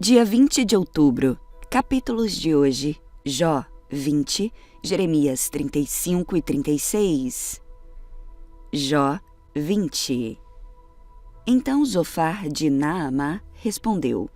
Dia 20 de outubro. Capítulos de hoje: Jó 20, Jeremias 35 e 36. Jó 20. Então Zofar de Naamá respondeu: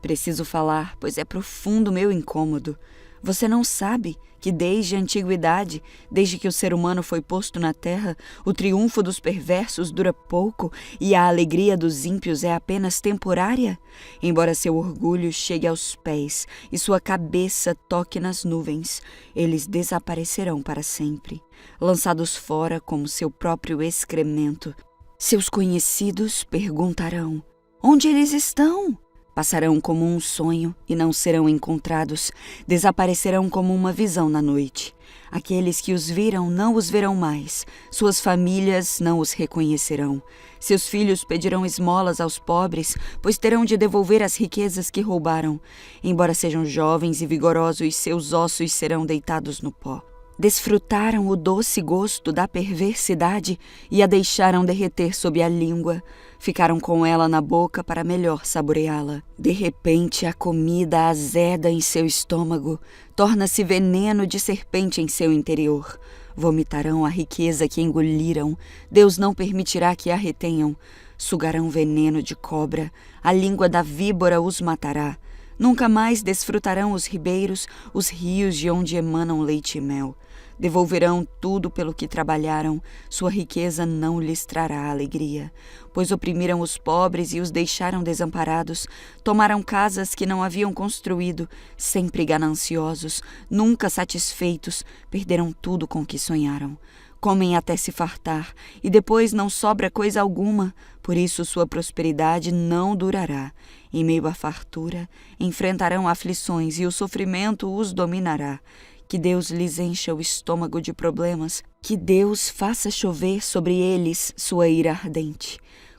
Preciso falar, pois é profundo meu incômodo. Você não sabe que desde a antiguidade, desde que o ser humano foi posto na terra, o triunfo dos perversos dura pouco e a alegria dos ímpios é apenas temporária? Embora seu orgulho chegue aos pés e sua cabeça toque nas nuvens, eles desaparecerão para sempre, lançados fora como seu próprio excremento. Seus conhecidos perguntarão: onde eles estão? Passarão como um sonho e não serão encontrados, desaparecerão como uma visão na noite. Aqueles que os viram não os verão mais, suas famílias não os reconhecerão. Seus filhos pedirão esmolas aos pobres, pois terão de devolver as riquezas que roubaram. Embora sejam jovens e vigorosos, seus ossos serão deitados no pó. Desfrutaram o doce gosto da perversidade e a deixaram derreter sob a língua. Ficaram com ela na boca para melhor saboreá-la. De repente, a comida azeda em seu estômago torna-se veneno de serpente em seu interior. Vomitarão a riqueza que engoliram. Deus não permitirá que a retenham. Sugarão veneno de cobra. A língua da víbora os matará. Nunca mais desfrutarão os ribeiros, os rios de onde emanam leite e mel. Devolverão tudo pelo que trabalharam, sua riqueza não lhes trará alegria. Pois oprimiram os pobres e os deixaram desamparados, tomaram casas que não haviam construído, sempre gananciosos, nunca satisfeitos, perderam tudo com que sonharam. Comem até se fartar, e depois não sobra coisa alguma, por isso sua prosperidade não durará. Em meio à fartura, enfrentarão aflições e o sofrimento os dominará. Que Deus lhes encha o estômago de problemas, que Deus faça chover sobre eles sua ira ardente.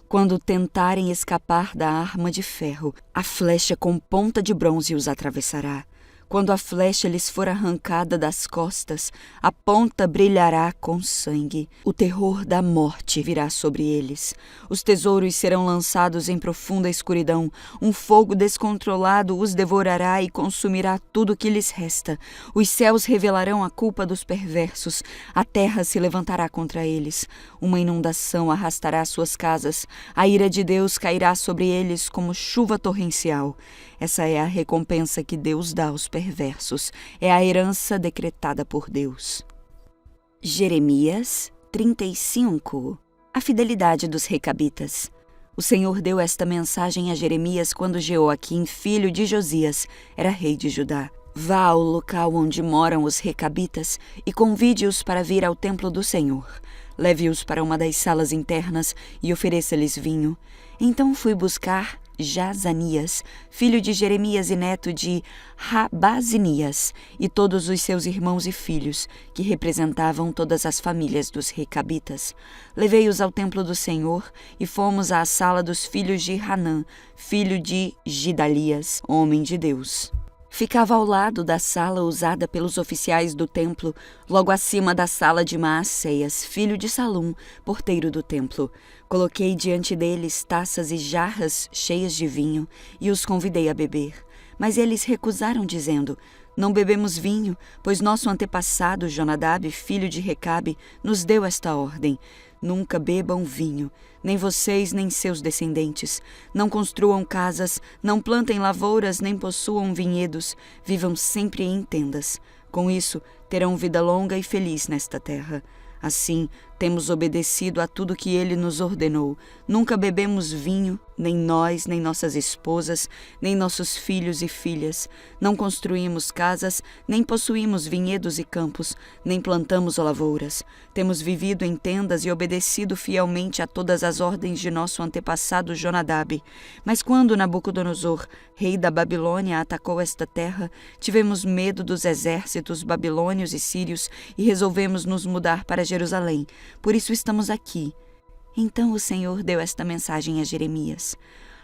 Quando tentarem escapar da arma de ferro, a flecha com ponta de bronze os atravessará. Quando a flecha lhes for arrancada das costas, a ponta brilhará com sangue. O terror da morte virá sobre eles. Os tesouros serão lançados em profunda escuridão. Um fogo descontrolado os devorará e consumirá tudo o que lhes resta. Os céus revelarão a culpa dos perversos. A terra se levantará contra eles. Uma inundação arrastará suas casas. A ira de Deus cairá sobre eles como chuva torrencial. Essa é a recompensa que Deus dá aos perversos. É a herança decretada por Deus. Jeremias 35. A fidelidade dos recabitas. O Senhor deu esta mensagem a Jeremias quando Jeoaquim, filho de Josias, era rei de Judá. Vá ao local onde moram os recabitas e convide-os para vir ao templo do Senhor. Leve-os para uma das salas internas e ofereça-lhes vinho. Então fui buscar Jazanias, filho de Jeremias e neto de Rabazinias, e todos os seus irmãos e filhos, que representavam todas as famílias dos recabitas. Levei-os ao templo do Senhor e fomos à sala dos filhos de Hanã, filho de Gidalias, homem de Deus. Ficava ao lado da sala usada pelos oficiais do templo, logo acima da sala de Maacéias, filho de Salum, porteiro do templo. Coloquei diante deles taças e jarras cheias de vinho e os convidei a beber. Mas eles recusaram, dizendo: Não bebemos vinho, pois nosso antepassado Jonadab, filho de Recabe, nos deu esta ordem: Nunca bebam vinho, nem vocês nem seus descendentes. Não construam casas, não plantem lavouras, nem possuam vinhedos. Vivam sempre em tendas. Com isso, terão vida longa e feliz nesta terra. Assim, temos obedecido a tudo que ele nos ordenou. Nunca bebemos vinho, nem nós, nem nossas esposas, nem nossos filhos e filhas. Não construímos casas, nem possuímos vinhedos e campos, nem plantamos lavouras. Temos vivido em tendas e obedecido fielmente a todas as ordens de nosso antepassado Jonadab. Mas quando Nabucodonosor, rei da Babilônia, atacou esta terra, tivemos medo dos exércitos babilônios e sírios e resolvemos nos mudar para Jerusalém. Por isso estamos aqui. Então o Senhor deu esta mensagem a Jeremias.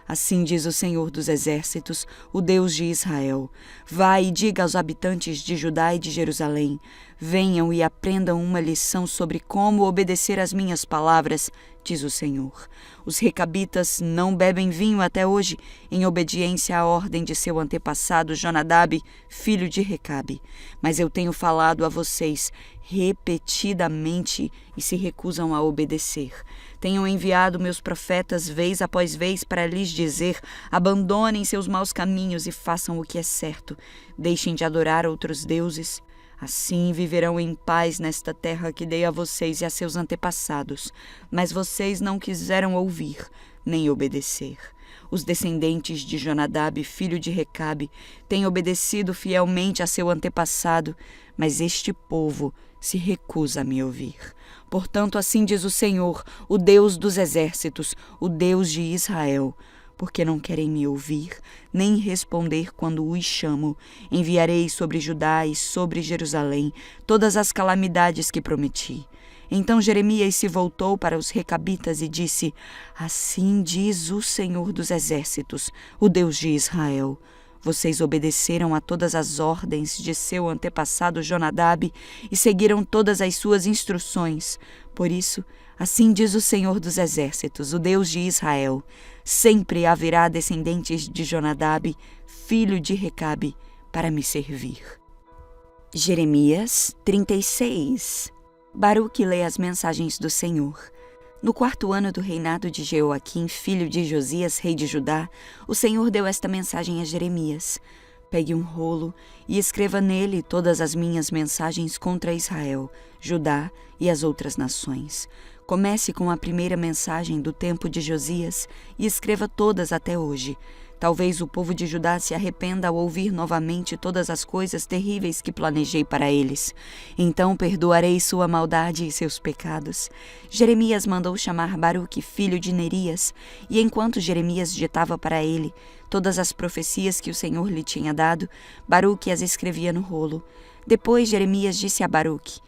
Assim diz o Senhor dos Exércitos, o Deus de Israel: Vá e diga aos habitantes de Judá e de Jerusalém: venham e aprendam uma lição sobre como obedecer às minhas palavras, diz o Senhor. Os recabitas não bebem vinho até hoje, em obediência à ordem de seu antepassado Jonadab, filho de Recabe. Mas eu tenho falado a vocês repetidamente e se recusam a obedecer. Tenho enviado meus profetas vez após vez para lhes dizer: abandonem seus maus caminhos e façam o que é certo. Deixem de adorar outros deuses. Assim viverão em paz nesta terra que dei a vocês e a seus antepassados. Mas vocês não quiseram ouvir, nem obedecer. Os descendentes de Jonadab, filho de Recabe, têm obedecido fielmente a seu antepassado, mas este povo se recusa a me ouvir. Portanto, assim diz o Senhor, o Deus dos exércitos, o Deus de Israel: porque não querem me ouvir, nem responder quando os chamo, enviarei sobre Judá e sobre Jerusalém todas as calamidades que prometi. Então Jeremias se voltou para os recabitas e disse: assim diz o Senhor dos exércitos, o Deus de Israel: vocês obedeceram a todas as ordens de seu antepassado Jonadab e seguiram todas as suas instruções. Por isso, assim diz o Senhor dos exércitos, o Deus de Israel: sempre haverá descendentes de Jonadab, filho de Recabe, para me servir. Jeremias 36. Baruque lê as mensagens do Senhor. No 4º ano do reinado de Jeoaquim, filho de Josias, rei de Judá, o Senhor deu esta mensagem a Jeremias: pegue um rolo e escreva nele todas as minhas mensagens contra Israel, Judá e as outras nações. Comece com a primeira mensagem do tempo de Josias e escreva todas até hoje. Talvez o povo de Judá se arrependa ao ouvir novamente todas as coisas terríveis que planejei para eles. Então perdoarei sua maldade e seus pecados. Jeremias mandou chamar Baruque, filho de Nerias, e enquanto Jeremias ditava para ele todas as profecias que o Senhor lhe tinha dado, Baruque as escrevia no rolo. Depois Jeremias disse a Baruque: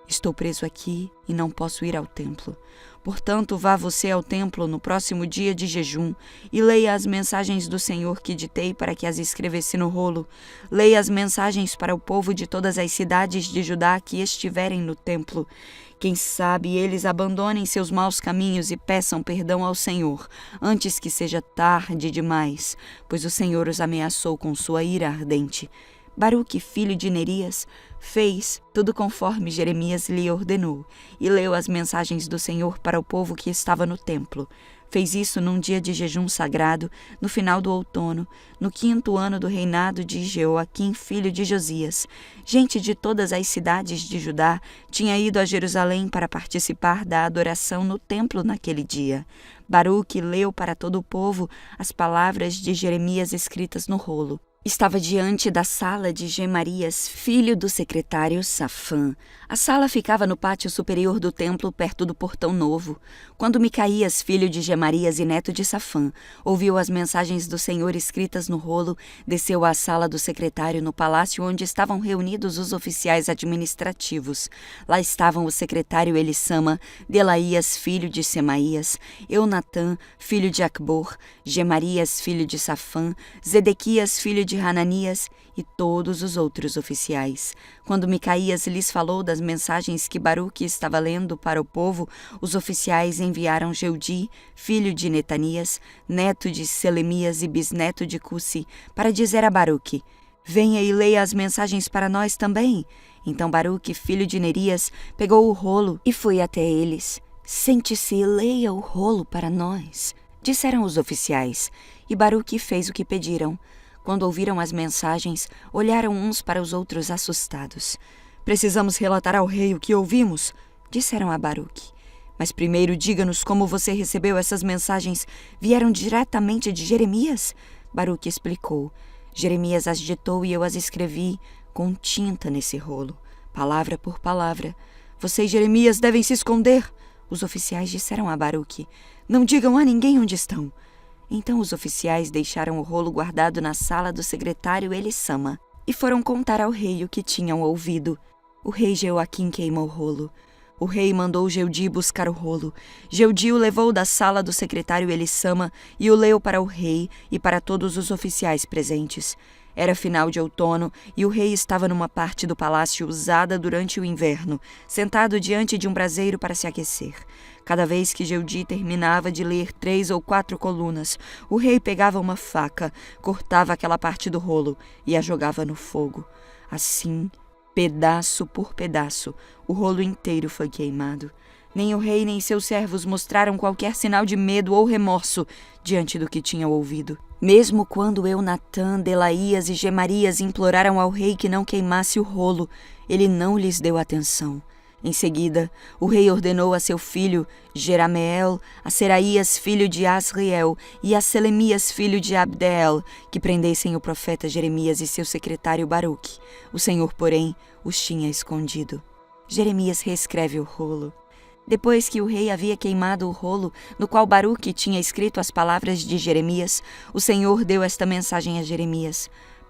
estou preso aqui e não posso ir ao templo. Portanto, vá você ao templo no próximo dia de jejum e leia as mensagens do Senhor que ditei para que as escrevesse no rolo. Leia as mensagens para o povo de todas as cidades de Judá que estiverem no templo. Quem sabe eles abandonem seus maus caminhos e peçam perdão ao Senhor, antes que seja tarde demais, pois o Senhor os ameaçou com sua ira ardente. Baruque, filho de Nerias, fez tudo conforme Jeremias lhe ordenou e leu as mensagens do Senhor para o povo que estava no templo. Fez isso num dia de jejum sagrado, no final do outono, no 5º ano do reinado de Jeoaquim, filho de Josias. Gente de todas as cidades de Judá tinha ido a Jerusalém para participar da adoração no templo naquele dia. Baruque leu para todo o povo as palavras de Jeremias escritas no rolo. Estava diante da sala de Gemarias, filho do secretário Safã. A sala ficava no pátio superior do templo, perto do portão novo. Quando Micaías, filho de Gemarias e neto de Safã, ouviu as mensagens do Senhor escritas no rolo, desceu à sala do secretário no palácio onde estavam reunidos os oficiais administrativos. Lá estavam o secretário Elissama, Delaías, filho de Semaías, Eunatã, filho de Acbor, Gemarias, filho de Safã, Zedequias, filho de Hananias e todos os outros oficiais. Quando Micaías lhes falou das mensagens que Baruque estava lendo para o povo, os oficiais enviaram Jeudi, filho de Netanias, neto de Selemias e bisneto de Cusi, para dizer a Baruque: venha e leia as mensagens para nós também. Então Baruque, filho de Nerias, pegou o rolo e foi até eles. Sente-se e leia o rolo para nós, disseram os oficiais, e Baruque fez o que pediram. Quando ouviram as mensagens, olharam uns para os outros assustados. Precisamos relatar ao rei o que ouvimos, disseram a Baruque. Mas primeiro diga-nos como você recebeu essas mensagens. Vieram diretamente de Jeremias? Baruque explicou. Jeremias as ditou e eu as escrevi com tinta nesse rolo, palavra por palavra. Você e Jeremias devem se esconder. Os oficiais disseram a Baruque: não digam a ninguém onde estão. Então os oficiais deixaram o rolo guardado na sala do secretário Elissama e foram contar ao rei o que tinham ouvido. O rei Jeoaquim queimou o rolo. O rei mandou Jeudi buscar o rolo. Jeudi o levou da sala do secretário Elissama e o leu para o rei e para todos os oficiais presentes. Era final de outono e o rei estava numa parte do palácio usada durante o inverno, sentado diante de um braseiro para se aquecer. Cada vez que Jeudi terminava de ler 3 ou 4 colunas, o rei pegava uma faca, cortava aquela parte do rolo e a jogava no fogo. Assim, pedaço por pedaço, o rolo inteiro foi queimado. Nem o rei nem seus servos mostraram qualquer sinal de medo ou remorso diante do que tinham ouvido. Mesmo quando Eunatã, Delaías e Gemarias imploraram ao rei que não queimasse o rolo, ele não lhes deu atenção. Em seguida, o rei ordenou a seu filho Jerameel, a Seraías, filho de Asriel, e a Selemias, filho de Abdeel, que prendessem o profeta Jeremias e seu secretário Baruque. O Senhor, porém, os tinha escondido. Jeremias reescreve o rolo. Depois que o rei havia queimado o rolo, no qual Baruque tinha escrito as palavras de Jeremias, o Senhor deu esta mensagem a Jeremias: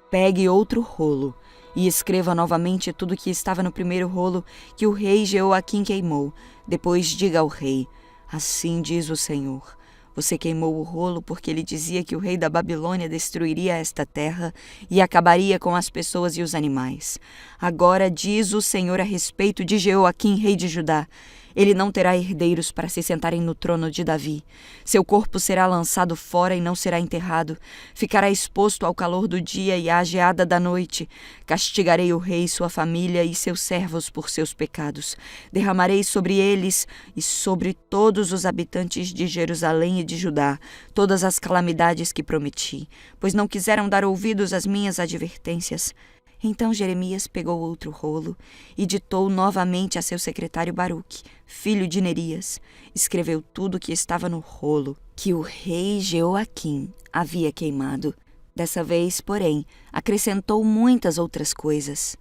pegue outro rolo e escreva novamente tudo que estava no primeiro rolo que o rei Jeoaquim queimou. Depois diga ao rei: assim diz o Senhor, você queimou o rolo porque ele dizia que o rei da Babilônia destruiria esta terra e acabaria com as pessoas e os animais. Agora diz o Senhor a respeito de Jeoaquim, rei de Judá: ele não terá herdeiros para se sentarem no trono de Davi. Seu corpo será lançado fora e não será enterrado. Ficará exposto ao calor do dia e à geada da noite. Castigarei o rei, sua família e seus servos por seus pecados. Derramarei sobre eles e sobre todos os habitantes de Jerusalém e de Judá todas as calamidades que prometi, pois não quiseram dar ouvidos às minhas advertências. Então Jeremias pegou outro rolo e ditou novamente a seu secretário Baruque, filho de Nerias. Escreveu tudo o que estava no rolo, que o rei Jeoaquim havia queimado. Dessa vez, porém, acrescentou muitas outras coisas.